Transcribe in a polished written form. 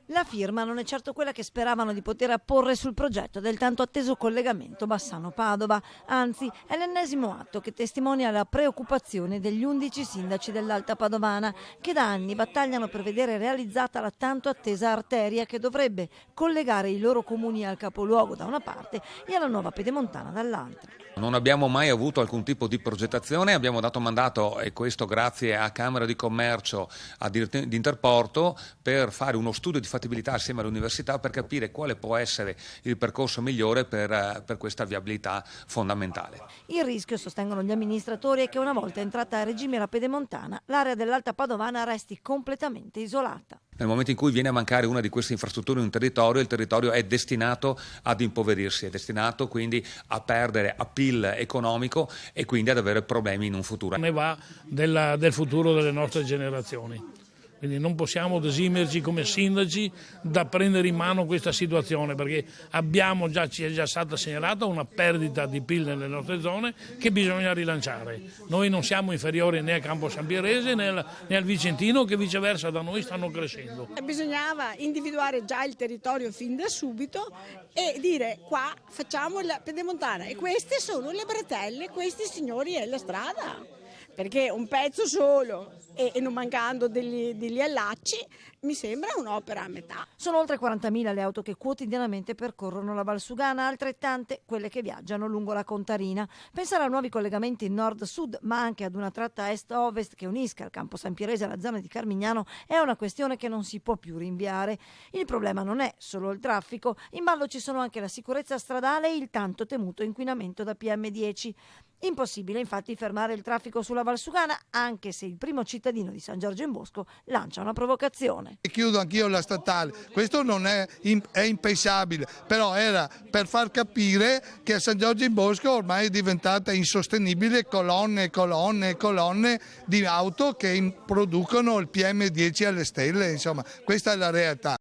La firma non è certo quella che speravano di poter apporre sul progetto del tanto atteso collegamento Bassano-Padova, anzi è l'ennesimo atto che testimonia la preoccupazione degli 11 sindaci dell'Alta Padovana che da anni battagliano per vedere realizzata la tanto attesa arteria che dovrebbe collegare i loro comuni al capoluogo da una parte e alla nuova Pedemontana dall'altra. Non abbiamo mai avuto alcun tipo di progettazione, abbiamo dato mandato, e questo grazie a Camera di Commercio di Interporto, per fare uno studio di fattibilità assieme all'università per capire quale può essere il percorso migliore per questa viabilità fondamentale. Il rischio, sostengono gli amministratori, è che una volta entrata a regime la Pedemontana, l'area dell'Alta Padovana resti completamente isolata. Nel momento in cui viene a mancare una di queste infrastrutture in un territorio, il territorio è destinato ad impoverirsi, è destinato quindi a perdere appeal economico e quindi ad avere problemi in un futuro. Ne va del futuro delle nostre generazioni. Quindi non possiamo desimerci come sindaci da prendere in mano questa situazione, perché ci è già stata segnalata una perdita di PIL nelle nostre zone che bisogna rilanciare. Noi non siamo inferiori né a Campo San Pierese né al Vicentino, che viceversa da noi stanno crescendo. Bisognava individuare già il territorio fin da subito e dire: qua facciamo la Pedemontana e queste sono le bretelle, questi signori è la strada. Perché un pezzo solo e non mancando degli allacci mi sembra un'opera a metà. Sono oltre 40.000 le auto che quotidianamente percorrono la Valsugana, altrettante quelle che viaggiano lungo la Contarina. Pensare a nuovi collegamenti nord-sud, ma anche ad una tratta est-ovest che unisca il Campo San Pierese alla zona di Carmignano è una questione che non si può più rinviare. Il problema non è solo il traffico, in ballo ci sono anche la sicurezza stradale e il tanto temuto inquinamento da PM10. Impossibile infatti fermare il traffico sulla Valsugana, anche se il primo cittadino di San Giorgio in Bosco lancia una provocazione. Chiudo anch'io la statale, questo non è impensabile, però era per far capire che a San Giorgio in Bosco ormai è diventata insostenibile, colonne e colonne e colonne di auto che producono il PM10 alle stelle, insomma questa è la realtà.